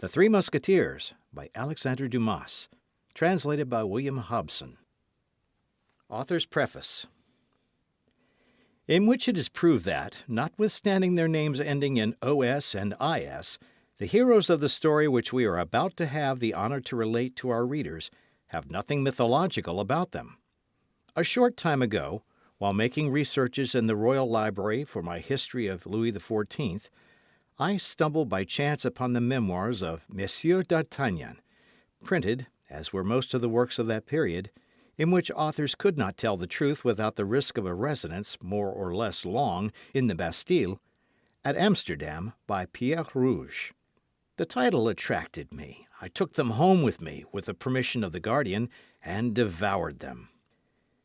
The Three Musketeers by Alexandre Dumas, translated by William Hobson. Author's Preface. In which it is proved that, notwithstanding their names ending in OS and IS, the heroes of the story which we are about to have the honour to relate to our readers have nothing mythological about them. A short time ago, while making researches in the Royal Library for my history of Louis XIV, I stumbled by chance upon the memoirs of Monsieur d'Artagnan, printed, as were most of the works of that period, in which authors could not tell the truth without the risk of a residence, more or less long, in the Bastille, at Amsterdam by Pierre Rouge. The title attracted me. I took them home with me, with the permission of the guardian, and devoured them.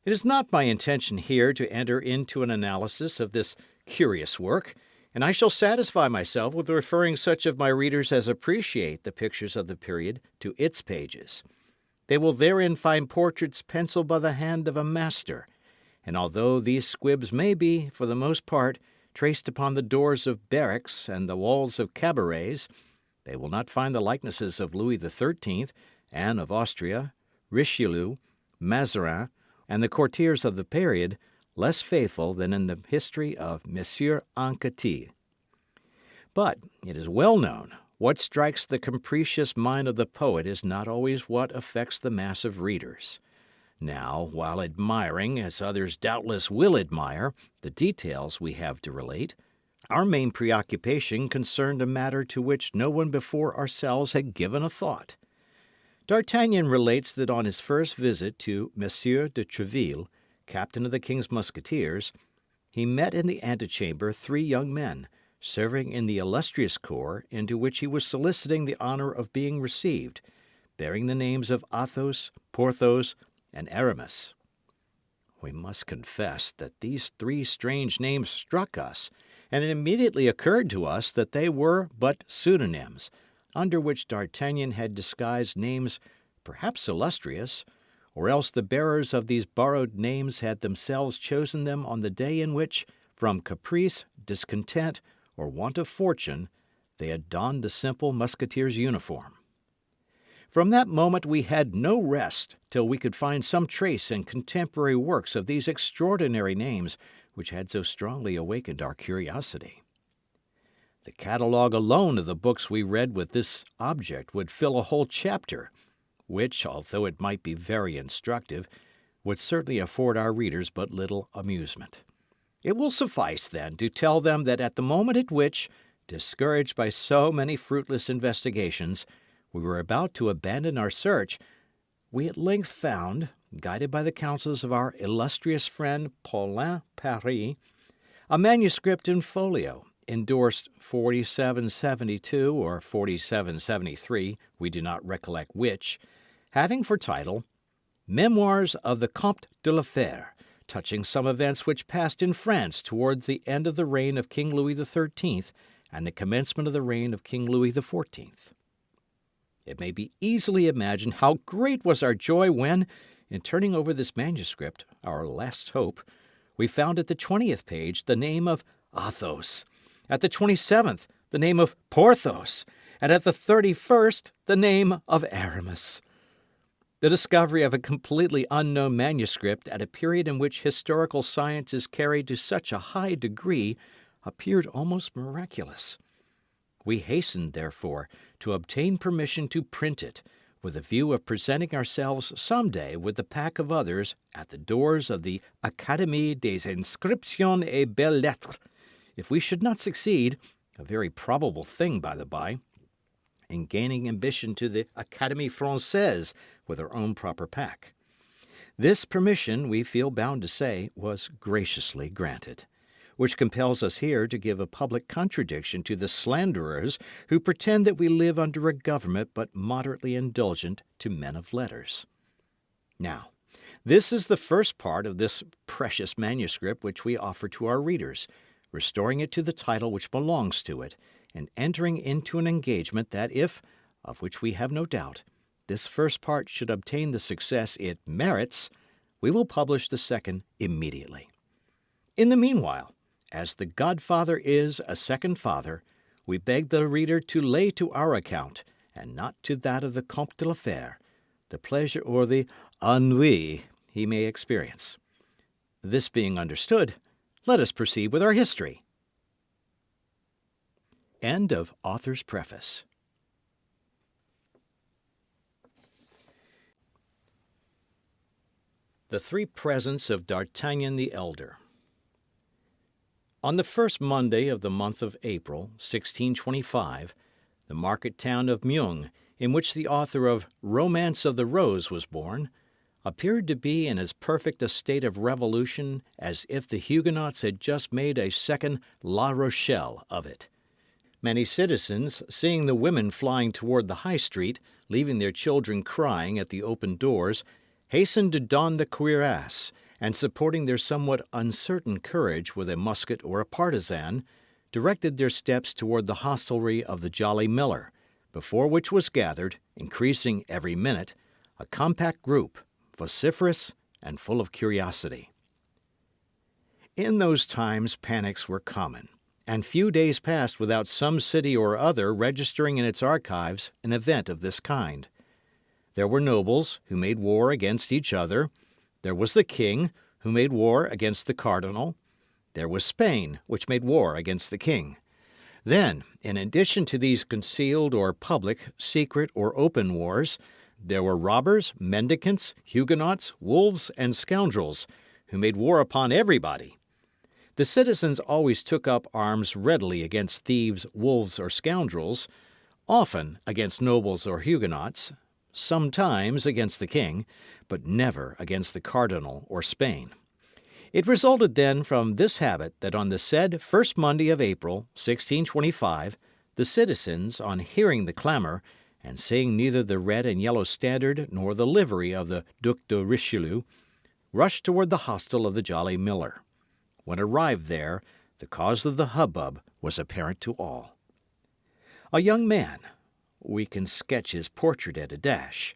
It is not my intention here to enter into an analysis of this curious work, and I shall satisfy myself with referring such of my readers as appreciate the pictures of the period to its pages. They will therein find portraits penciled by the hand of a master, and although these squibs may be, for the most part, traced upon the doors of barracks and the walls of cabarets, they will not find the likenesses of Louis XIII, Anne of Austria, Richelieu, Mazarin, and the courtiers of the period less faithful than in the history of Monsieur Anquetil. But it is well known, what strikes the capricious mind of the poet is not always what affects the mass of readers. Now, while admiring, as others doubtless will admire, the details we have to relate, our main preoccupation concerned a matter to which no one before ourselves had given a thought. D'Artagnan relates that on his first visit to Monsieur de Treville, captain of the King's Musketeers, he met in the antechamber 3 young men, serving in the illustrious corps into which he was soliciting the honour of being received, bearing the names of Athos, Porthos, and Aramis. We must confess that these 3 strange names struck us, and it immediately occurred to us that they were but pseudonyms, under which D'Artagnan had disguised names perhaps illustrious, or else the bearers of these borrowed names had themselves chosen them on the day in which, from caprice, discontent, or want of fortune, they had donned the simple musketeer's uniform. From that moment we had no rest till we could find some trace in contemporary works of these extraordinary names which had so strongly awakened our curiosity. The catalogue alone of the books we read with this object would fill a whole chapter, which, although it might be very instructive, would certainly afford our readers but little amusement. It will suffice, then, to tell them that at the moment at which, discouraged by so many fruitless investigations, we were about to abandon our search, we at length found, guided by the counsels of our illustrious friend Paulin Paris, a manuscript in folio, endorsed 4772 or 4773, we do not recollect which, having for title, Memoirs of the Comte de la Fère, touching some events which passed in France towards the end of the reign of King Louis XIII and the commencement of the reign of King Louis XIV. It may be easily imagined how great was our joy when, in turning over this manuscript, our last hope, we found at the 20th page the name of Athos, at the 27th the name of Porthos, and at the 31st the name of Aramis. The discovery of a completely unknown manuscript at a period in which historical science is carried to such a high degree appeared almost miraculous. We hastened, therefore, to obtain permission to print it, with a view of presenting ourselves some day with the pack of others at the doors of the Académie des Inscriptions et Belles-Lettres. If we should not succeed, a very probable thing, by the by, in gaining admission to the Académie Française with our own proper pack. This permission, we feel bound to say, was graciously granted, which compels us here to give a public contradiction to the slanderers who pretend that we live under a government but moderately indulgent to men of letters. Now, this is the first part of this precious manuscript which we offer to our readers, restoring it to the title which belongs to it, and entering into an engagement that if, of which we have no doubt, this first part should obtain the success it merits, we will publish the second immediately. In the meanwhile, as the godfather is a second father, we beg the reader to lay to our account and not to that of the Comte de la Fère, the pleasure or the ennui he may experience. This being understood, let us proceed with our history. End of author's preface. The Three Presents of D'Artagnan the Elder. On the first Monday of the month of April, 1625, the market town of Meung, in which the author of Romance of the Rose was born, appeared to be in as perfect a state of revolution as if the Huguenots had just made a second La Rochelle of it. Many citizens, seeing the women flying toward the high street, leaving their children crying at the open doors, hastened to don the cuirass, and supporting their somewhat uncertain courage with a musket or a partisan, directed their steps toward the hostelry of the Jolly Miller, before which was gathered, increasing every minute, a compact group, vociferous and full of curiosity. In those times panics were common, and few days passed without some city or other registering in its archives an event of this kind. There were nobles who made war against each other. There was the king, who made war against the cardinal. There was Spain, which made war against the king. Then, in addition to these concealed or public, secret or open wars, there were robbers, mendicants, Huguenots, wolves, and scoundrels, who made war upon everybody. The citizens always took up arms readily against thieves, wolves, or scoundrels, often against nobles or Huguenots, sometimes against the king, but never against the cardinal or Spain. It resulted then from this habit that on the said first Monday of April, 1625, the citizens, on hearing the clamour, and seeing neither the red and yellow standard nor the livery of the Duc de Richelieu, rushed toward the hostel of the Jolly Miller. When arrived there, the cause of the hubbub was apparent to all. A young man, we can sketch his portrait at a dash.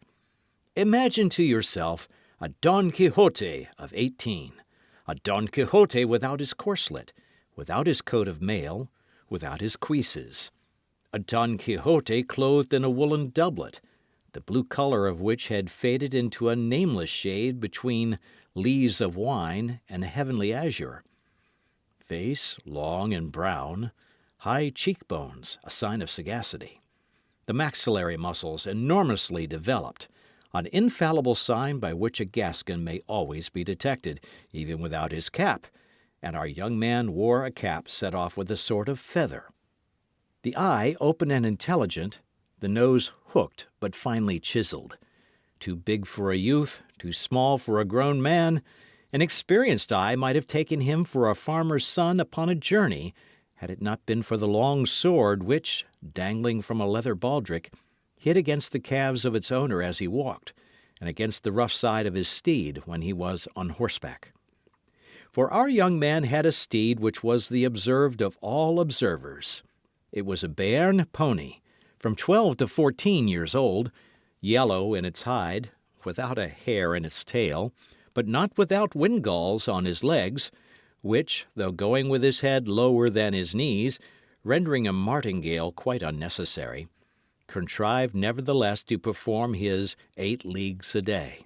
Imagine to yourself a Don Quixote of 18, a Don Quixote without his corslet, without his coat of mail, without his cuisses. A Don Quixote clothed in a woolen doublet, the blue colour of which had faded into a nameless shade between lees of wine and a heavenly azure. Face long and brown, high cheekbones, a sign of sagacity. The maxillary muscles enormously developed, an infallible sign by which a Gascon may always be detected, even without his cap, and our young man wore a cap set off with a sort of feather. The eye open and intelligent, the nose hooked but finely chiselled. Too big for a youth, too small for a grown man, an experienced eye might have taken him for a farmer's son upon a journey, had it not been for the long sword which, dangling from a leather baldric, hit against the calves of its owner as he walked, and against the rough side of his steed when he was on horseback. For our young man had a steed which was the observed of all observers. It was a Béarn pony, from 12 to 14 years old, yellow in its hide, without a hair in its tail, but not without windgalls on his legs, which, though going with his head lower than his knees, rendering a martingale quite unnecessary, contrived nevertheless to perform his 8 leagues a day.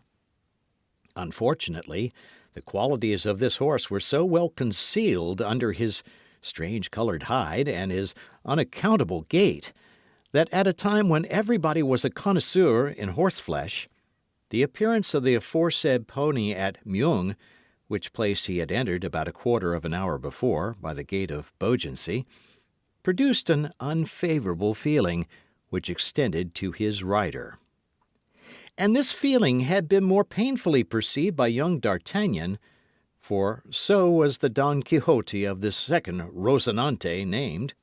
Unfortunately, the qualities of this horse were so well concealed under his strange-coloured hide and his unaccountable gait, that at a time when everybody was a connoisseur in horseflesh, the appearance of the aforesaid pony at Meung, which place he had entered about a quarter of an hour before by the gate of Beaugency, produced an unfavourable feeling which extended to his rider. And this feeling had been more painfully perceived by young D'Artagnan, for so was the Don Quixote of this second Rosinante named,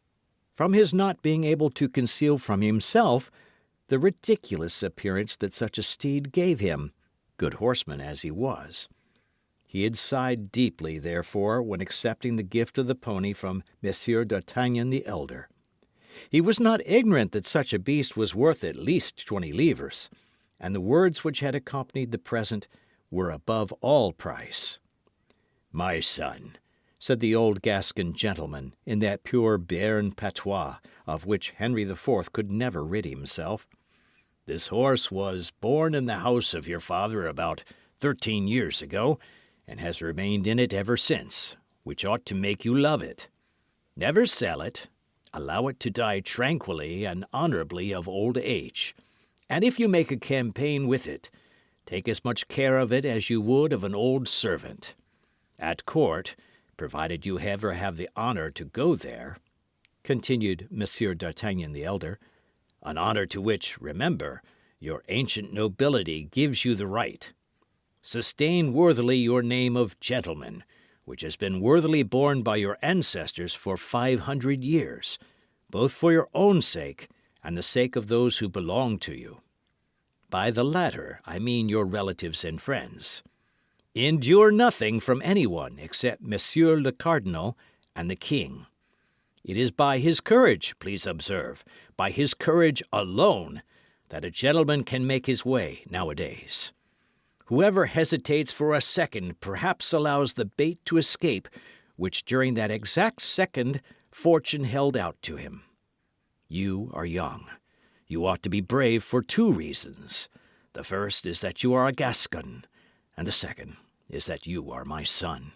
from his not being able to conceal from himself the ridiculous appearance that such a steed gave him, good horseman as he was. He had sighed deeply, therefore, when accepting the gift of the pony from Monsieur D'Artagnan the elder. He was not ignorant that such a beast was worth at least 20 livres, and the words which had accompanied the present were above all price. "My son," said the old Gascon gentleman, in that pure Béarn patois of which Henry IV could never rid himself, This horse was born in the house of your father about 13 years ago, and has remained in it ever since, which ought to make you love it. Never sell it. Allow it to die tranquilly and honourably of old age. And if you make a campaign with it, take as much care of it as you would of an old servant. At court, provided you ever have the honour to go there, continued Monsieur d'Artagnan the elder, an honour to which, remember, your ancient nobility gives you the right. Sustain worthily your name of gentleman, which has been worthily borne by your ancestors for 500 years, both for your own sake and the sake of those who belong to you. By the latter, I mean your relatives and friends. Endure nothing from anyone except Monsieur le Cardinal and the king. It is by his courage, please observe, by his courage alone, that a gentleman can make his way nowadays. Whoever hesitates for a second perhaps allows the bait to escape which during that exact second fortune held out to him. You are young. You ought to be brave for 2 reasons. The first is that you are a Gascon, and the second is that you are my son.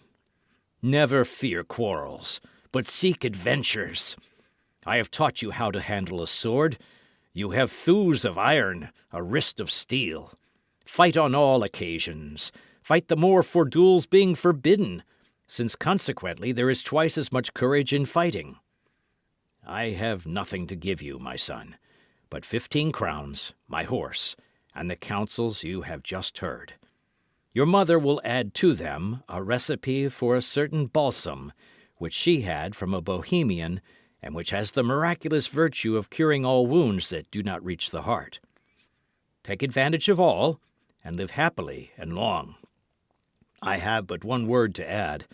Never fear quarrels, but seek adventures. I have taught you how to handle a sword. You have thews of iron, a wrist of steel. Fight on all occasions. Fight the more for duels being forbidden, since consequently there is twice as much courage in fighting. I have nothing to give you, my son, but 15 crowns, my horse, and the counsels you have just heard. Your mother will add to them a recipe for a certain balsam, which she had from a Bohemian, and which has the miraculous virtue of curing all wounds that do not reach the heart. Take advantage of all, and live happily and long. I have but one word to add,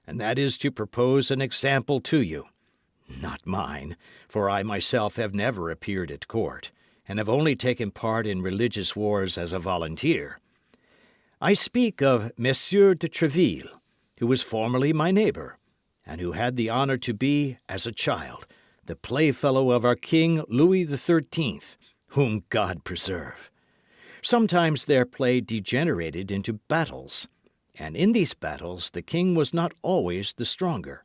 and that is to propose an example to you. Not mine, for I myself have never appeared at court, and have only taken part in religious wars as a volunteer. I speak of Monsieur de Tréville, who was formerly my neighbour, and who had the honour to be, as a child, the playfellow of our King Louis XIII, whom God preserve. Sometimes their play degenerated into battles, and in these battles the king was not always the stronger.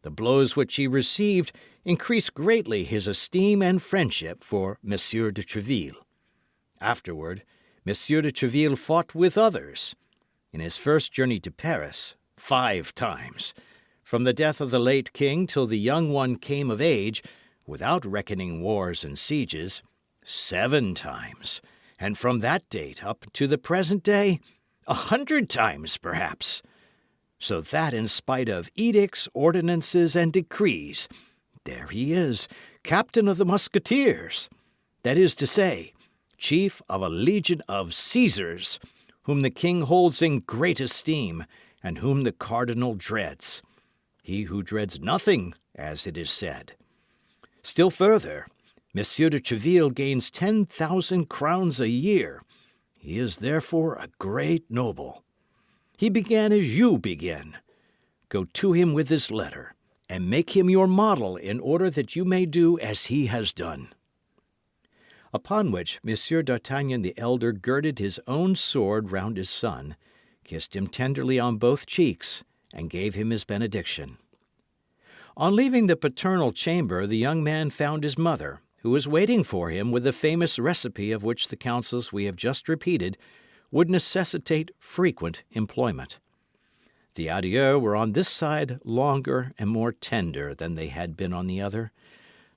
The blows which he received increased greatly his esteem and friendship for Monsieur de Tréville. Afterward, Monsieur de Tréville fought with others. In his first journey to Paris, 5 times. From the death of the late king till the young one came of age, without reckoning wars and sieges, 7 times. And from that date up to the present day, 100 times perhaps. So that in spite of edicts, ordinances, and decrees, there he is, captain of the Musketeers. That is to say, chief of a legion of Caesars, whom the king holds in great esteem, and whom the cardinal dreads. He who dreads nothing, as it is said. Still further, Monsieur de Tréville gains 10,000 crowns a year. He is therefore a great noble. He began as you begin. Go to him with this letter, and make him your model in order that you may do as he has done. Upon which Monsieur d'Artagnan the elder girded his own sword round his son, kissed him tenderly on both cheeks, and gave him his benediction. On leaving the paternal chamber, the young man found his mother, who was waiting for him with the famous recipe of which the counsels we have just repeated would necessitate frequent employment. The adieux were on this side longer and more tender than they had been on the other.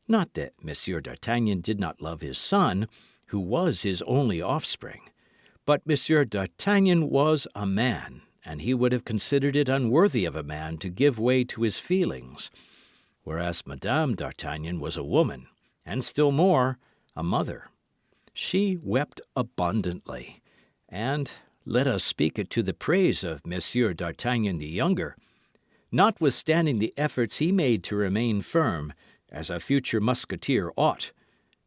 Not that Monsieur d'Artagnan did not love his son, who was his only offspring, but Monsieur d'Artagnan was a man, and he would have considered it unworthy of a man to give way to his feelings, whereas Madame d'Artagnan was a woman, and still more, a mother. She wept abundantly, and, let us speak it to the praise of Monsieur d'Artagnan the younger, notwithstanding the efforts he made to remain firm, as a future musketeer ought,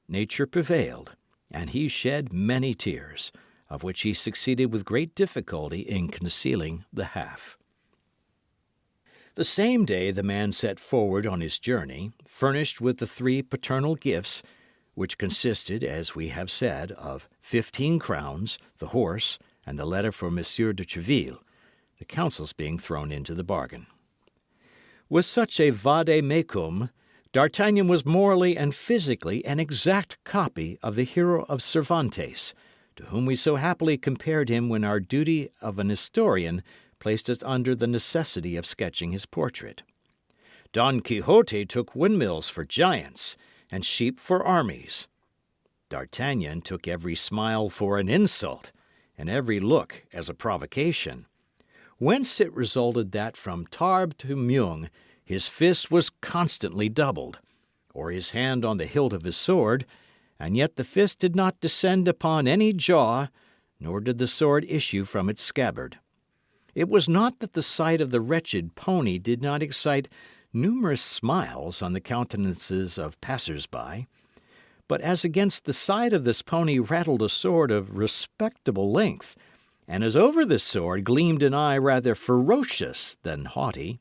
nature prevailed, and he shed many tears, of which he succeeded with great difficulty in concealing the half. The same day the man set forward on his journey, furnished with the 3 paternal gifts, which consisted, as we have said, of 15 crowns, the horse, and the letter for Monsieur de Treville, the counsels being thrown into the bargain. With such a vade-mecum, D'Artagnan was morally and physically an exact copy of the hero of Cervantes, to whom we so happily compared him when our duty of an historian placed us under the necessity of sketching his portrait. Don Quixote took windmills for giants, and sheep for armies. D'Artagnan took every smile for an insult, and every look as a provocation, whence it resulted that from Tarbes to Meung his fist was constantly doubled, or his hand on the hilt of his sword, and yet the fist did not descend upon any jaw, nor did the sword issue from its scabbard. It was not that the sight of the wretched pony did not excite numerous smiles on the countenances of passers-by, but as against the side of this pony rattled a sword of respectable length, and as over this sword gleamed an eye rather ferocious than haughty,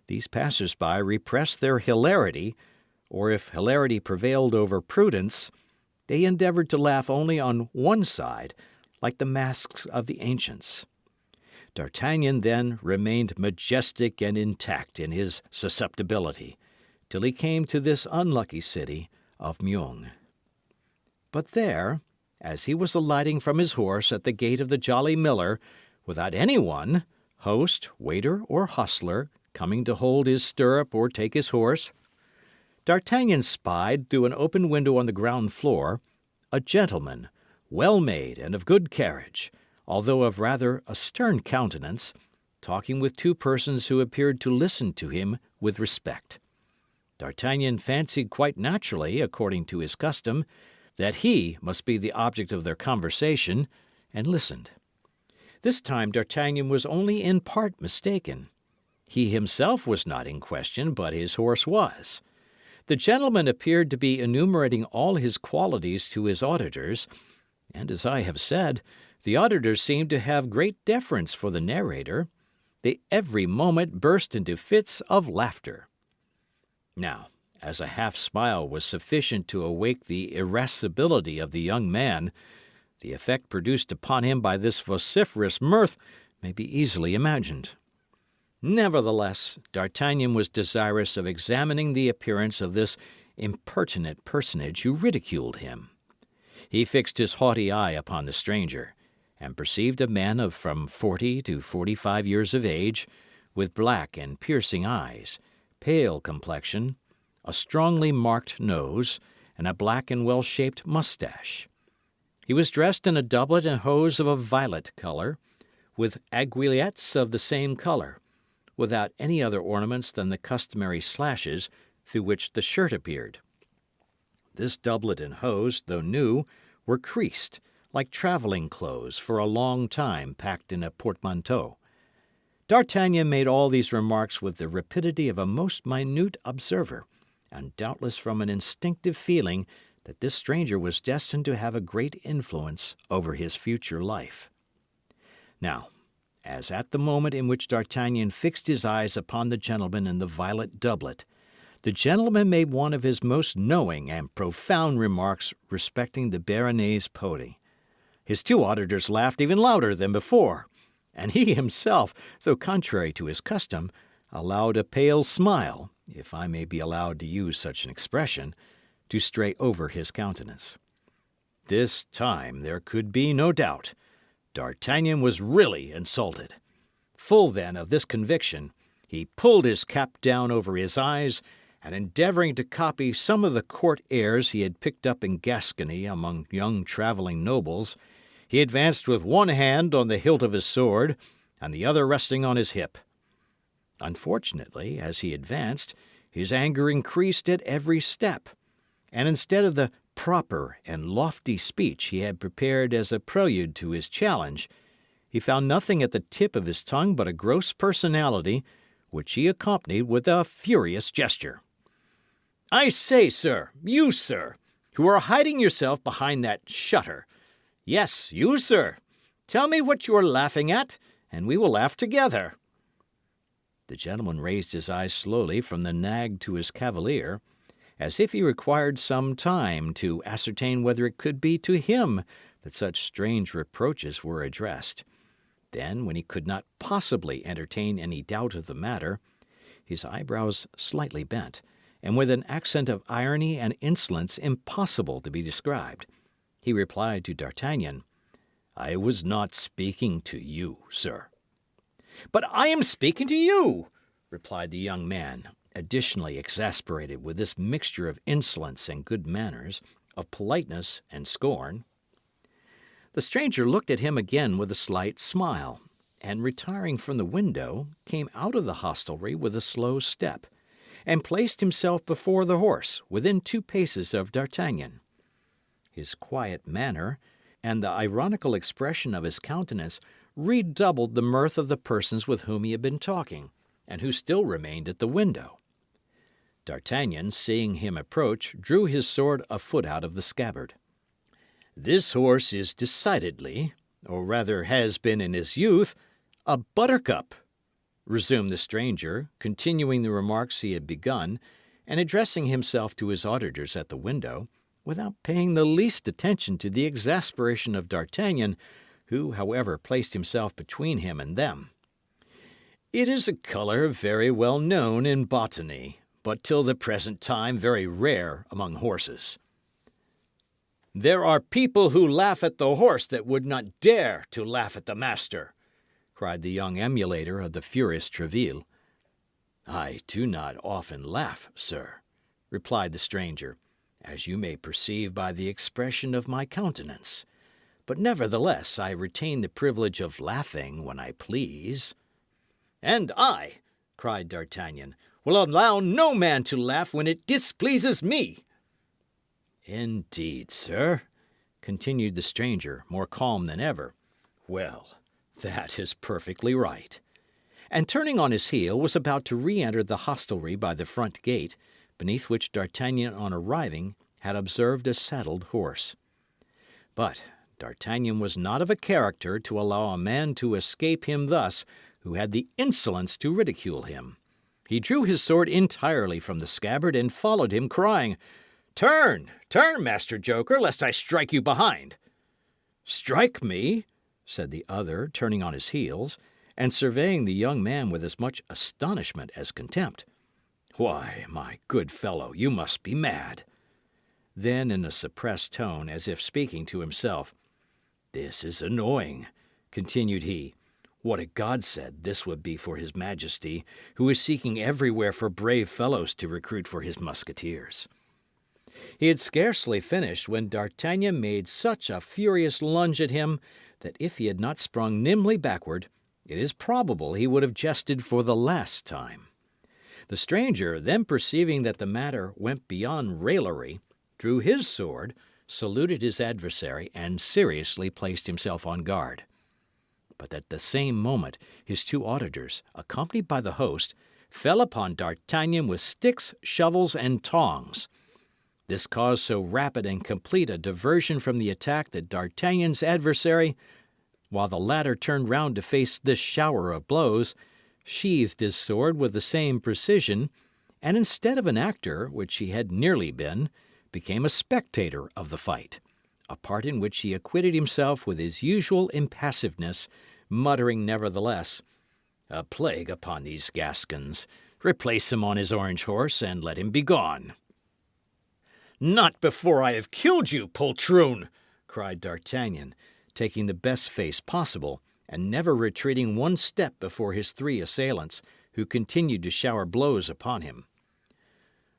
these passers-by repressed their hilarity, or if hilarity prevailed over prudence, they endeavoured to laugh only on one side, like the masks of the ancients. D'Artagnan then remained majestic and intact in his susceptibility, till he came to this unlucky city of Meung. But there, as he was alighting from his horse at the gate of the Jolly Miller, without any one, host, waiter, or hostler, coming to hold his stirrup or take his horse, D'Artagnan spied, through an open window on the ground floor, a gentleman, well made and of good carriage, although of rather a stern countenance, talking with two persons who appeared to listen to him with respect. D'Artagnan fancied quite naturally, according to his custom, that he must be the object of their conversation, and listened. This time D'Artagnan was only in part mistaken. He himself was not in question, but his horse was. The gentleman appeared to be enumerating all his qualities to his auditors, and, as I have said, the auditors seemed to have great deference for the narrator. They every moment burst into fits of laughter. Now, as a half-smile was sufficient to awake the irascibility of the young man, the effect produced upon him by this vociferous mirth may be easily imagined. Nevertheless, D'Artagnan was desirous of examining the appearance of this impertinent personage who ridiculed him. He fixed his haughty eye upon the stranger, and perceived a man of from 40 to 45 years of age, with black and piercing eyes, pale complexion, a strongly marked nose, and a black and well-shaped moustache. He was dressed in a doublet and hose of a violet colour, with aiguillettes of the same colour, without any other ornaments than the customary slashes through which the shirt appeared. This doublet and hose, though new, were creased, like travelling clothes for a long time packed in a portmanteau. D'Artagnan made all these remarks with the rapidity of a most minute observer, and doubtless from an instinctive feeling that this stranger was destined to have a great influence over his future life. Now, as at the moment in which D'Artagnan fixed his eyes upon the gentleman in the violet doublet, the gentleman made one of his most knowing and profound remarks respecting the Béarnese pony. His two auditors laughed even louder than before, and he himself, though contrary to his custom, allowed a pale smile, if I may be allowed to use such an expression, to stray over his countenance. This time there could be no doubt. D'Artagnan was really insulted. Full, then, of this conviction, he pulled his cap down over his eyes, and endeavouring to copy some of the court airs he had picked up in Gascony among young travelling nobles, he advanced with one hand on the hilt of his sword, and the other resting on his hip. Unfortunately, as he advanced, his anger increased at every step, and instead of the proper and lofty speech he had prepared as a prelude to his challenge, he found nothing at the tip of his tongue but a gross personality, which he accompanied with a furious gesture. "I say, sir, you, sir, who are hiding yourself behind that shutter. Yes, you, sir. Tell me what you are laughing at, and we will laugh together." The gentleman raised his eyes slowly from the nag to his cavalier, as if he required some time to ascertain whether it could be to him that such strange reproaches were addressed. Then, when he could not possibly entertain any doubt of the matter, his eyebrows slightly bent, and with an accent of irony and insolence impossible to be described, he replied to D'Artagnan, "I was not speaking to you, sir." "But I am speaking to you," replied the young man, additionally exasperated with this mixture of insolence and good manners, of politeness and scorn. The stranger looked at him again with a slight smile, and retiring from the window, came out of the hostelry with a slow step, and placed himself before the horse, within 2 paces of D'Artagnan. His quiet manner, and the ironical expression of his countenance, redoubled the mirth of the persons with whom he had been talking, and who still remained at the window. D'Artagnan, seeing him approach, drew his sword a foot out of the scabbard. "This horse is decidedly, or rather has been in his youth, a buttercup," resumed the stranger, continuing the remarks he had begun, and addressing himself to his auditors at the window, without paying the least attention to the exasperation of D'Artagnan, who, however, placed himself between him and them. "It is a colour very well known in botany, but till the present time very rare among horses." "There are people who laugh at the horse that would not dare to laugh at the master," cried the young emulator of the furious Tréville. "I do not often laugh, sir," replied the stranger, "as you may perceive by the expression of my countenance. But nevertheless I retain the privilege of laughing when I please." "And I," cried D'Artagnan, "will allow no man to laugh when it displeases me." "Indeed, sir," continued the stranger, more calm than ever. "Well, that is perfectly right." And turning on his heel, was about to re-enter the hostelry by the front gate, beneath which D'Artagnan, on arriving, had observed a saddled horse. But D'Artagnan was not of a character to allow a man to escape him thus who had the insolence to ridicule him. He drew his sword entirely from the scabbard and followed him, crying, "Turn, turn, Master Joker, lest I strike you behind." "Strike me?" said the other, turning on his heels, and surveying the young man with as much astonishment as contempt. "Why, my good fellow, you must be mad." Then, in a suppressed tone, as if speaking to himself, "This is annoying," continued he. "What a godsend this would be for his Majesty, who is seeking everywhere for brave fellows to recruit for his musketeers." He had scarcely finished when D'Artagnan made such a furious lunge at him that if he had not sprung nimbly backward, it is probable he would have jested for the last time. The stranger, then perceiving that the matter went beyond raillery, drew his sword, saluted his adversary, and seriously placed himself on guard. But at the same moment his 2 auditors, accompanied by the host, fell upon D'Artagnan with sticks, shovels, and tongs. This caused so rapid and complete a diversion from the attack that D'Artagnan's adversary, while the latter turned round to face this shower of blows, sheathed his sword with the same precision, and instead of an actor, which he had nearly been, became a spectator of the fight, a part in which he acquitted himself with his usual impassiveness, muttering nevertheless, "A plague upon these Gascons! Replace him on his orange horse, and let him be gone." "Not before I have killed you, poltroon!" cried D'Artagnan, taking the best face possible, and never retreating one step before his 3 assailants, who continued to shower blows upon him.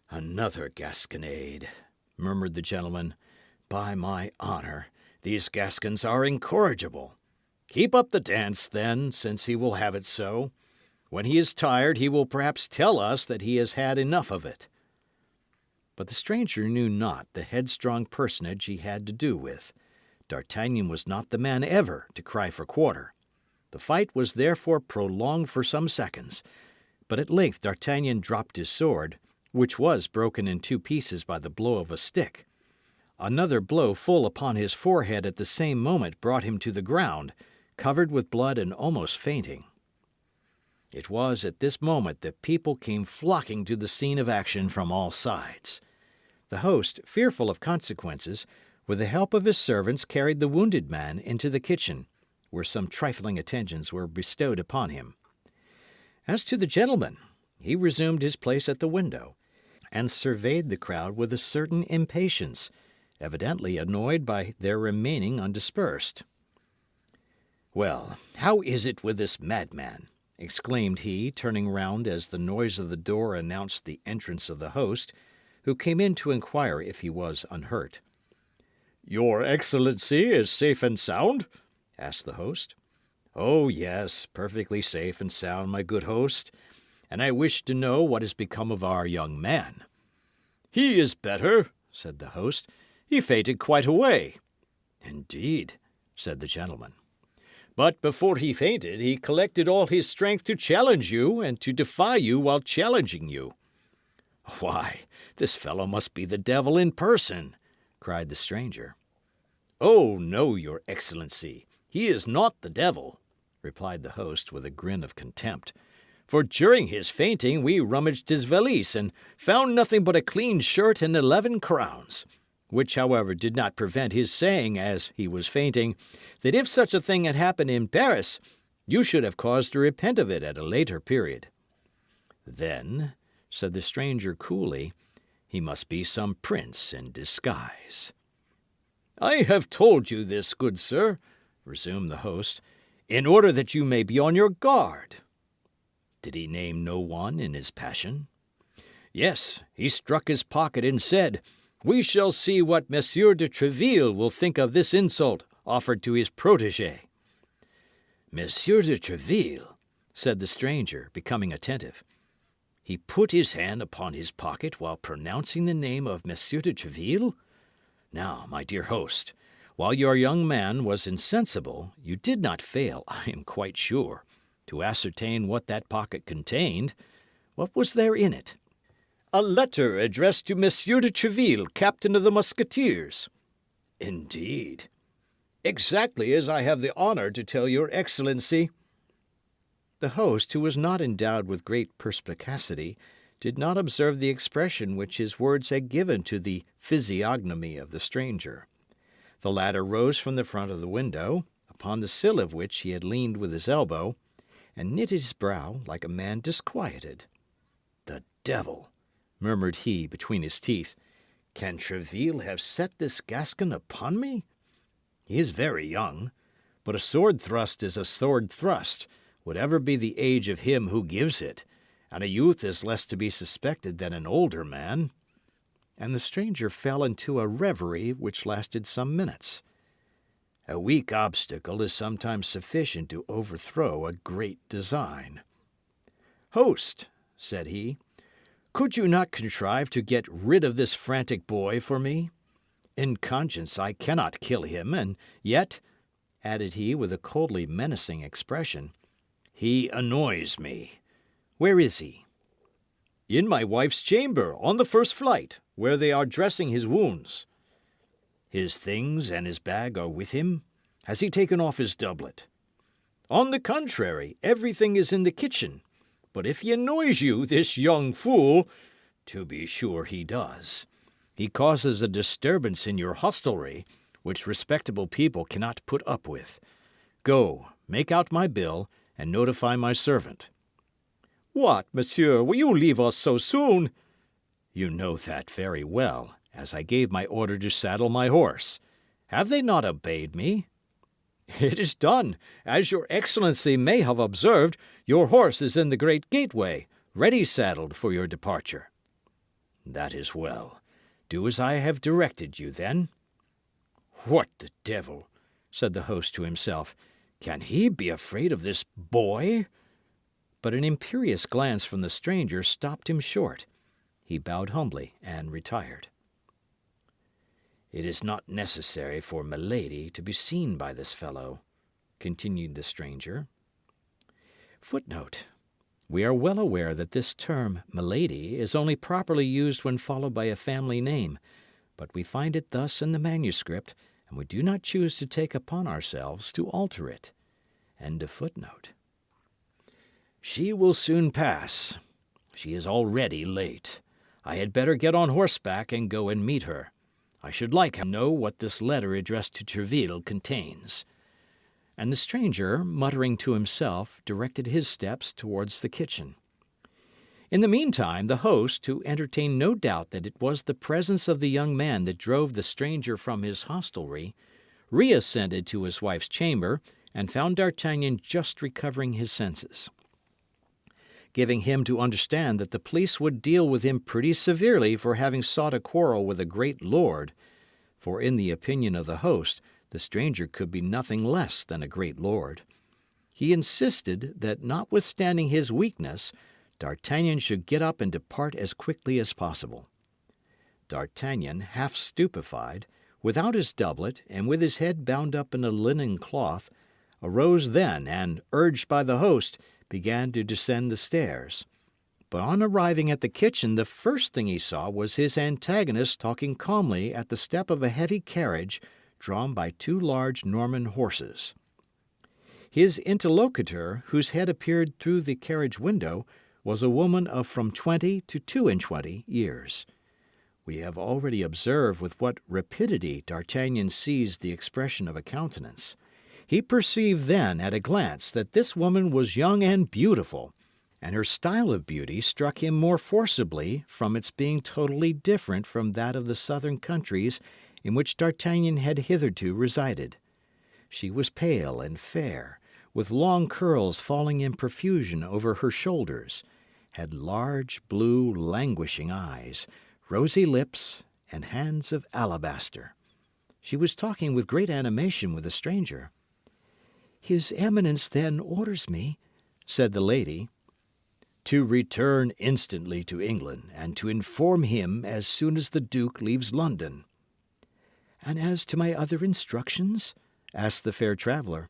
"Another gasconade," murmured the gentleman. "By my honour, these Gascons are incorrigible. Keep up the dance, then, since he will have it so. When he is tired, he will perhaps tell us that he has had enough of it." But the stranger knew not the headstrong personage he had to do with. D'Artagnan was not the man ever to cry for quarter. The fight was therefore prolonged for some seconds, but at length D'Artagnan dropped his sword, which was broken in 2 pieces by the blow of a stick. Another blow full upon his forehead at the same moment brought him to the ground, covered with blood and almost fainting. It was at this moment that people came flocking to the scene of action from all sides. The host, fearful of consequences, with the help of his servants carried the wounded man into the kitchen, where some trifling attentions were bestowed upon him. As to the gentleman, he resumed his place at the window, and surveyed the crowd with a certain impatience, evidently annoyed by their remaining undispersed. "Well, how is it with this madman?" exclaimed he, turning round as the noise of the door announced the entrance of the host, who came in to inquire if he was unhurt. "Your Excellency is safe and sound?" asked the host. "Oh, yes, perfectly safe and sound, my good host, and I wish to know what has become of our young man." "He is better," said the host. "He fainted quite away." "Indeed," said the gentleman. "But before he fainted, he collected all his strength to challenge you and to defy you while challenging you." "Why, this fellow must be the devil in person," cried the stranger. "Oh, no, your Excellency, he is not the devil," replied the host with a grin of contempt. "For during his fainting we rummaged his valise and found nothing but a clean shirt and 11 crowns, which, however, did not prevent his saying, as he was fainting, that if such a thing had happened in Paris, you should have cause to repent of it at a later period." "Then," said the stranger coolly, "he must be some prince in disguise." "I have told you this, good sir," resumed the host, "in order that you may be on your guard." "Did he name no one in his passion?" "Yes, he struck his pocket and said, 'We shall see what Monsieur de Tréville will think of this insult offered to his protégé.'" "Monsieur de Tréville," said the stranger, becoming attentive. "He put his hand upon his pocket while pronouncing the name of Monsieur de Tréville? Now, my dear host, while your young man was insensible, you did not fail, I am quite sure, to ascertain what that pocket contained. What was there in it?" "A letter addressed to Monsieur de Tréville, captain of the Musketeers." "Indeed?" "Exactly as I have the honour to tell your Excellency." The host, who was not endowed with great perspicacity, did not observe the expression which his words had given to the physiognomy of the stranger. The latter rose from the front of the window, upon the sill of which he had leaned with his elbow, and knitted his brow like a man disquieted. "The devil!" murmured he between his teeth. "Can Tréville have set this Gascon upon me? He is very young, but a sword thrust is a sword thrust, whatever be the age of him who gives it, and a youth is less to be suspected than an older man." And the stranger fell into a reverie which lasted some minutes. A weak obstacle is sometimes sufficient to overthrow a great design. "Host," said he, "could you not contrive to get rid of this frantic boy for me? In conscience I cannot kill him, and yet," added he with a coldly menacing expression, "he annoys me. Where is he?" "In my wife's chamber, on the first flight, where they are dressing his wounds." "His things and his bag are with him? Has he taken off his doublet?" "On the contrary, everything is in the kitchen. But if he annoys you, this young fool—" "To be sure he does. He causes a disturbance in your hostelry, which respectable people cannot put up with. Go, make out my bill, and notify my servant." "What, monsieur, will you leave us so soon?" "You know that very well, as I gave my order to saddle my horse. Have they not obeyed me?" "It is done. As your Excellency may have observed, your horse is in the great gateway, ready saddled for your departure." "That is well. Do as I have directed you, then." "What the devil!" said the host to himself. "Can he be afraid of this boy?" But an imperious glance from the stranger stopped him short. He bowed humbly and retired. "It is not necessary for Milady to be seen by this fellow," continued the stranger. We are well aware that this term, Milady, is only properly used when followed by a family name, but we find it thus in the manuscript, and we do not choose to take upon ourselves to alter it. End of footnote. "She will soon pass. She is already late. I had better get on horseback and go and meet her. I should like to know what this letter addressed to Tréville contains." And the stranger, muttering to himself, directed his steps towards the kitchen. In the meantime, the host, who entertained no doubt that it was the presence of the young man that drove the stranger from his hostelry, reascended to his wife's chamber and found D'Artagnan just recovering his senses. Giving him to understand that the police would deal with him pretty severely for having sought a quarrel with a great lord, for in the opinion of the host, the stranger could be nothing less than a great lord, he insisted that, notwithstanding his weakness, D'Artagnan should get up and depart as quickly as possible. D'Artagnan, half stupefied, without his doublet and with his head bound up in a linen cloth, arose then and, urged by the host, began to descend the stairs. But on arriving at the kitchen, the first thing he saw was his antagonist talking calmly at the step of a heavy carriage drawn by two large Norman horses. His interlocutor, whose head appeared through the carriage window, was a woman of from 20 to 22 years. We have already observed with what rapidity D'Artagnan seized the expression of a countenance. He perceived then at a glance that this woman was young and beautiful, and her style of beauty struck him more forcibly from its being totally different from that of the southern countries in which D'Artagnan had hitherto resided. She was pale and fair, with long curls falling in profusion over her shoulders, had large, blue, languishing eyes, rosy lips, and hands of alabaster. She was talking with great animation with the stranger. "His Eminence then orders me," said the lady, "to return instantly to England, and to inform him as soon as the Duke leaves London." "And as to my other instructions?" asked the fair traveller.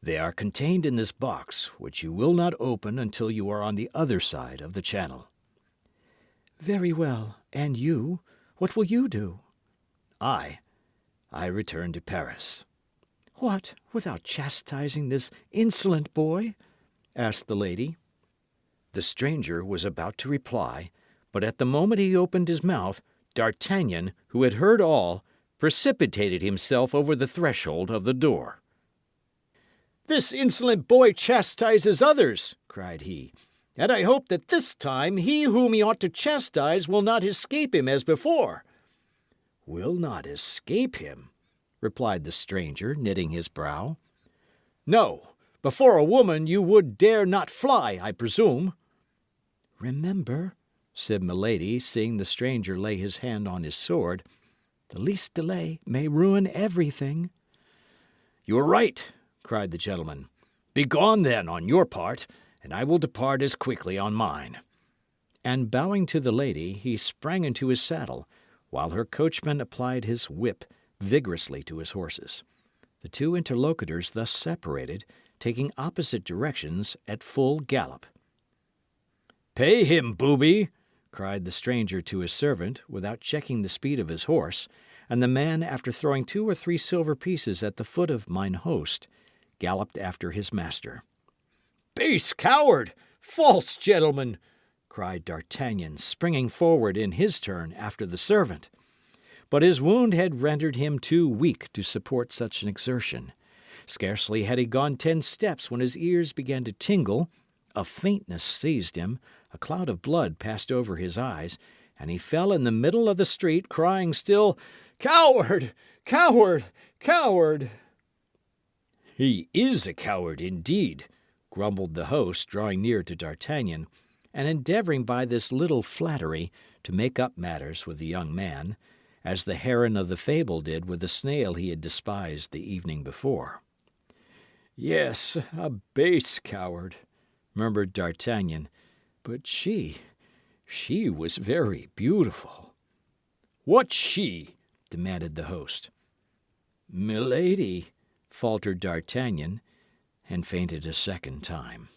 "They are contained in this box, which you will not open until you are on the other side of the Channel." "Very well. And you? What will you do?" I return to Paris." "What, without chastising this insolent boy?" asked the lady. The stranger was about to reply, but at the moment he opened his mouth, D'Artagnan, who had heard all, precipitated himself over the threshold of the door. "This insolent boy chastises others," cried he, "and I hope that this time he whom he ought to chastise will not escape him as before." "Will not escape him?" replied the stranger, knitting his brow. "No, before a woman you would dare not fly, I presume." "Remember," said Milady, seeing the stranger lay his hand on his sword, "the least delay may ruin everything." "You are right," cried the gentleman. "Begone, then, on your part, and I will depart as quickly on mine." And bowing to the lady, he sprang into his saddle, while her coachman applied his whip vigorously to his horses. The two interlocutors thus separated, taking opposite directions at full gallop. "Pay him, booby!" cried the stranger to his servant, without checking the speed of his horse, and the man, after throwing 2 or 3 silver pieces at the foot of mine host, galloped after his master. "Base coward! False gentleman!" cried D'Artagnan, springing forward in his turn after the servant. But his wound had rendered him too weak to support such an exertion. Scarcely had he gone 10 steps when his ears began to tingle, a faintness seized him, a cloud of blood passed over his eyes, and he fell in the middle of the street, crying still, "Coward! Coward! Coward!" "He is a coward, indeed," grumbled the host, drawing near to D'Artagnan, and endeavouring by this little flattery to make up matters with the young man, as the heron of the fable did with the snail he had despised the evening before. "Yes, a base coward," murmured D'Artagnan, "but she was very beautiful." "What she?" demanded the host. "Milady," faltered D'Artagnan, and fainted a second time.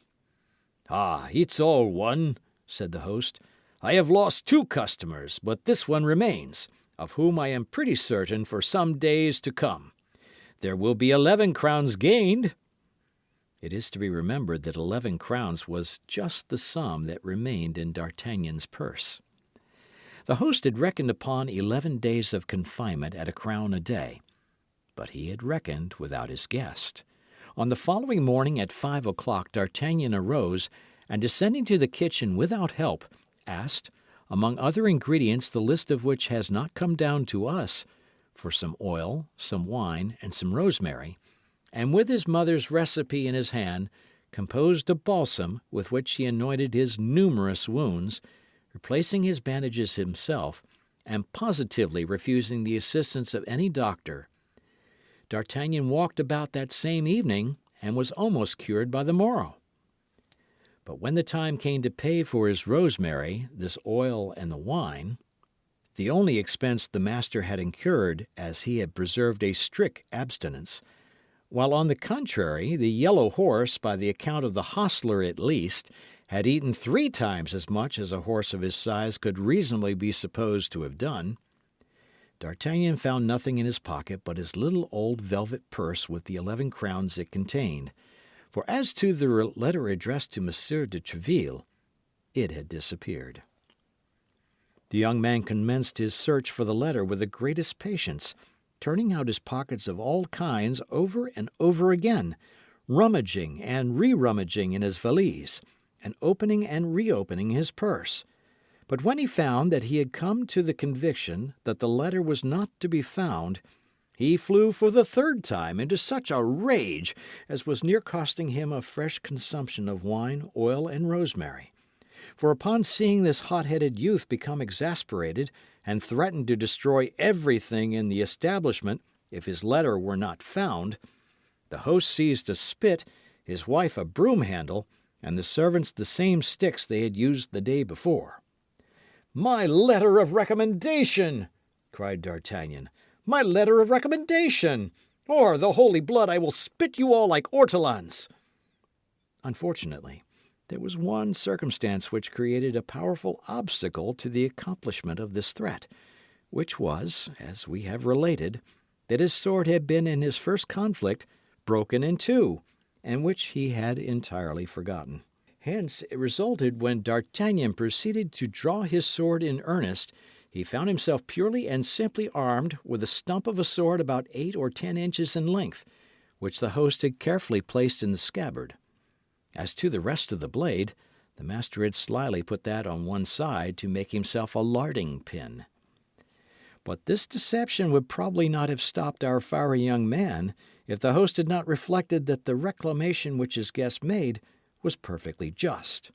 "Ah, it's all one," said the host. "I have lost 2 customers, but this one remains, of whom I am pretty certain for some days to come. There will be 11 crowns gained." It is to be remembered that 11 crowns was just the sum that remained in D'Artagnan's purse. The host had reckoned upon 11 days of confinement at a crown a day, but he had reckoned without his guest. On the following morning at 5 o'clock D'Artagnan arose, and descending to the kitchen without help, asked, among other ingredients the list of which has not come down to us, for some oil, some wine, and some rosemary, and with his mother's recipe in his hand, composed a balsam with which he anointed his numerous wounds, replacing his bandages himself, and positively refusing the assistance of any doctor. D'Artagnan walked about that same evening, and was almost cured by the morrow. But when the time came to pay for his rosemary, this oil, and the wine, the only expense the master had incurred, as he had preserved a strict abstinence, while on the contrary the yellow horse, by the account of the hostler at least, had eaten 3 times as much as a horse of his size could reasonably be supposed to have done. D'Artagnan found nothing in his pocket but his little old velvet purse with the 11 crowns it contained, for as to the letter addressed to Monsieur de Treville, it had disappeared. The young man commenced his search for the letter with the greatest patience, turning out his pockets of all kinds over and over again, rummaging and re-rummaging in his valise, and opening and reopening his purse. But when he found that he had come to the conviction that the letter was not to be found, he flew for the 3rd time into such a rage as was near costing him a fresh consumption of wine, oil, and rosemary. For upon seeing this hot-headed youth become exasperated and threaten to destroy everything in the establishment if his letter were not found, the host seized a spit, his wife a broom-handle, and the servants the same sticks they had used the day before. "My letter of recommendation!" cried D'Artagnan. "My letter of recommendation! Or, the holy blood, I will spit you all like ortolans!" Unfortunately, there was one circumstance which created a powerful obstacle to the accomplishment of this threat, which was, as we have related, that his sword had been in his first conflict broken in 2, and which he had entirely forgotten. Hence it resulted when D'Artagnan proceeded to draw his sword in earnest, he found himself purely and simply armed with the stump of a sword about 8 or 10 inches in length, which the host had carefully placed in the scabbard. As to the rest of the blade, the master had slyly put that on one side to make himself a larding pin. But this deception would probably not have stopped our fiery young man if the host had not reflected that the reclamation which his guest made was perfectly just.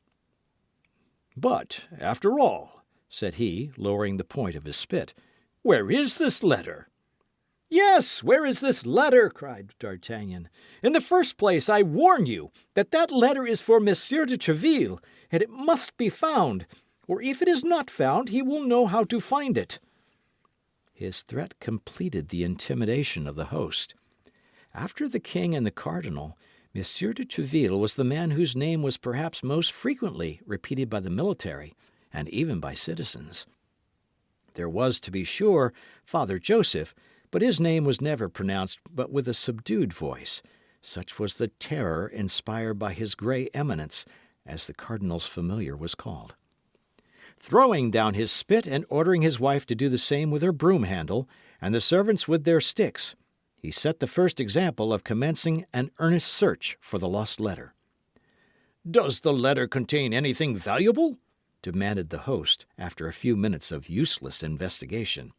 "But, after all," said he, lowering the point of his spit, "where is this letter?" "Yes, where is this letter?" cried D'Artagnan. "In the first place, I warn you that letter is for Monsieur de Treville, and it must be found, or if it is not found, he will know how to find it." His threat completed the intimidation of the host. After the king and the cardinal, Monsieur de Treville was the man whose name was perhaps most frequently repeated by the military, and even by citizens. There was, to be sure, Father Joseph, but his name was never pronounced but with a subdued voice. Such was the terror inspired by his grey eminence, as the cardinal's familiar was called. Throwing down his spit and ordering his wife to do the same with her broom-handle, and the servants with their sticks, he set the first example of commencing an earnest search for the lost letter. "Does the letter contain anything valuable?" demanded the host, after a few minutes of useless investigation.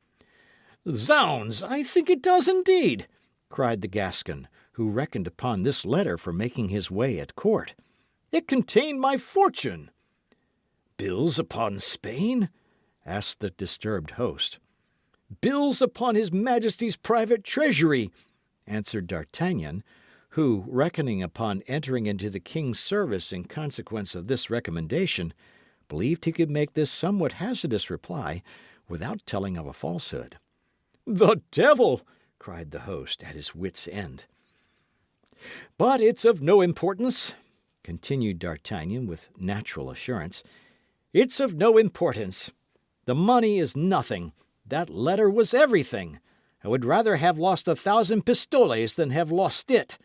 "Zounds, I think it does indeed," cried the Gascon, who reckoned upon this letter for making his way at court. "It contained my fortune." "Bills upon Spain?" asked the disturbed host. "Bills upon his Majesty's private treasury," answered D'Artagnan, who, reckoning upon entering into the king's service in consequence of this recommendation, believed he could make this somewhat hazardous reply without telling of a falsehood. "The devil!" cried the host, at his wits' end. "But it's of no importance," continued D'Artagnan with natural assurance. "It's of no importance. The money is nothing. That letter was everything. I would rather have lost 1,000 pistoles than have lost it."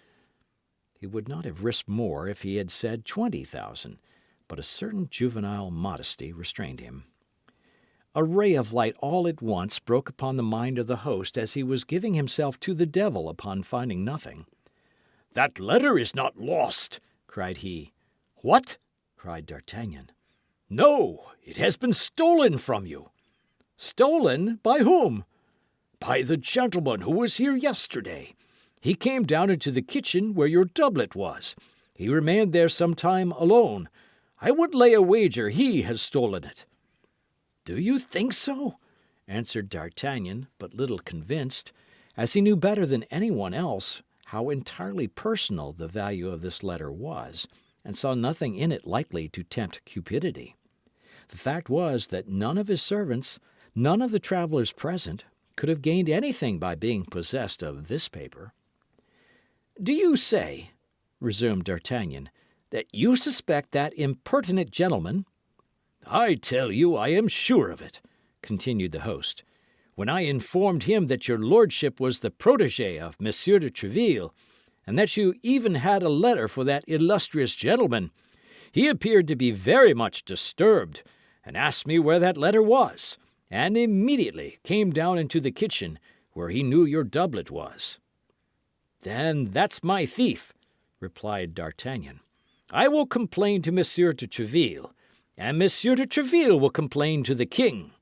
He would not have risked more if he had said 20,000, but a certain juvenile modesty restrained him. A ray of light all at once broke upon the mind of the host as he was giving himself to the devil upon finding nothing. "That letter is not lost," cried he. "What?" cried D'Artagnan. "No, it has been stolen from you." "Stolen? By whom?" "By the gentleman who was here yesterday. He came down into the kitchen where your doublet was. He remained there some time alone. I would lay a wager he has stolen it." "Do you think so?" answered D'Artagnan, but little convinced, as he knew better than anyone else how entirely personal the value of this letter was, and saw nothing in it likely to tempt cupidity. The fact was that none of his servants, none of the travellers present, could have gained anything by being possessed of this paper. "Do you say," resumed D'Artagnan, "that you suspect that impertinent gentleman?" "I tell you I am sure of it," continued the host. "When I informed him that your lordship was the protégé of Monsieur de Tréville, and that you even had a letter for that illustrious gentleman, he appeared to be very much disturbed, and asked me where that letter was, and immediately came down into the kitchen, where he knew your doublet was." "Then that's my thief," replied D'Artagnan. "I will complain to Monsieur de Tréville, and Monsieur de Tréville will complain to the king."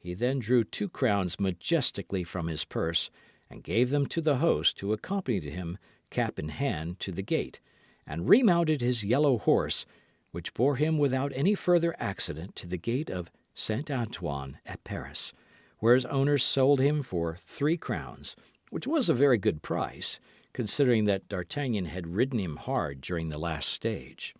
He then drew 2 crowns majestically from his purse, and gave them to the host, who accompanied him, cap in hand, to the gate, and remounted his yellow horse, which bore him without any further accident to the gate of Saint Antoine at Paris, where his owners sold him for 3 crowns, which was a very good price, considering that D'Artagnan had ridden him hard during the last stage.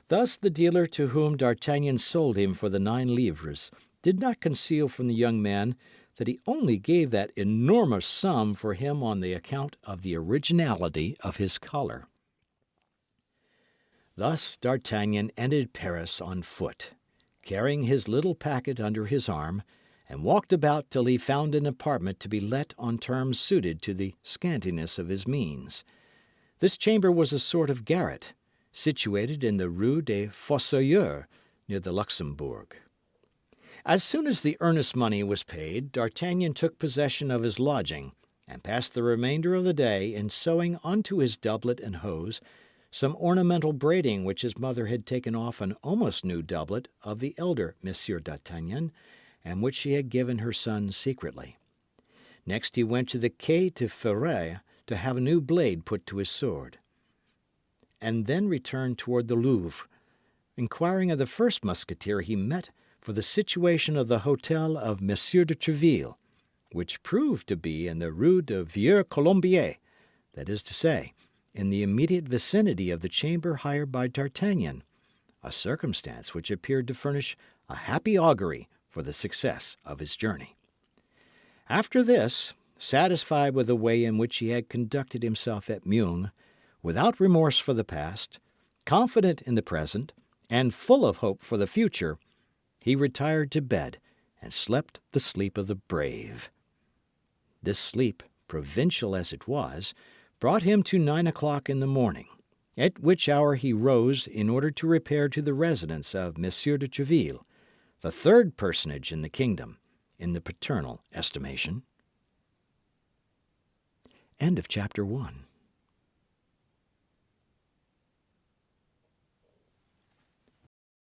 Thus the dealer to whom D'Artagnan sold him for the 9 livres did not conceal from the young man that he only gave that enormous sum for him on the account of the originality of his collar. Thus D'Artagnan entered Paris on foot, carrying his little packet under his arm, and walked about till he found an apartment to be let on terms suited to the scantiness of his means. This chamber was a sort of garret, situated in the Rue des Fossoyeurs, near the Luxembourg. As soon as the earnest money was paid, D'Artagnan took possession of his lodging, and passed the remainder of the day in sewing onto his doublet and hose some ornamental braiding which his mother had taken off an almost new doublet of the elder Monsieur d'Artagnan, and which she had given her son secretly. Next he went to the Quai de Ferret to have a new blade put to his sword, and then returned toward the Louvre, inquiring of the first musketeer he met for the situation of the hotel of Monsieur de Tréville, which proved to be in the Rue de Vieux Colombier, that is to say, in the immediate vicinity of the chamber hired by D'Artagnan, a circumstance which appeared to furnish a happy augury for the success of his journey. After this, satisfied with the way in which he had conducted himself at Meung, without remorse for the past, confident in the present, and full of hope for the future, he retired to bed and slept the sleep of the brave. This sleep, provincial as it was, brought him to 9 o'clock in the morning, at which hour he rose in order to repair to the residence of Monsieur de Tréville, the 3rd personage in the kingdom, in the paternal estimation. End of chapter 1.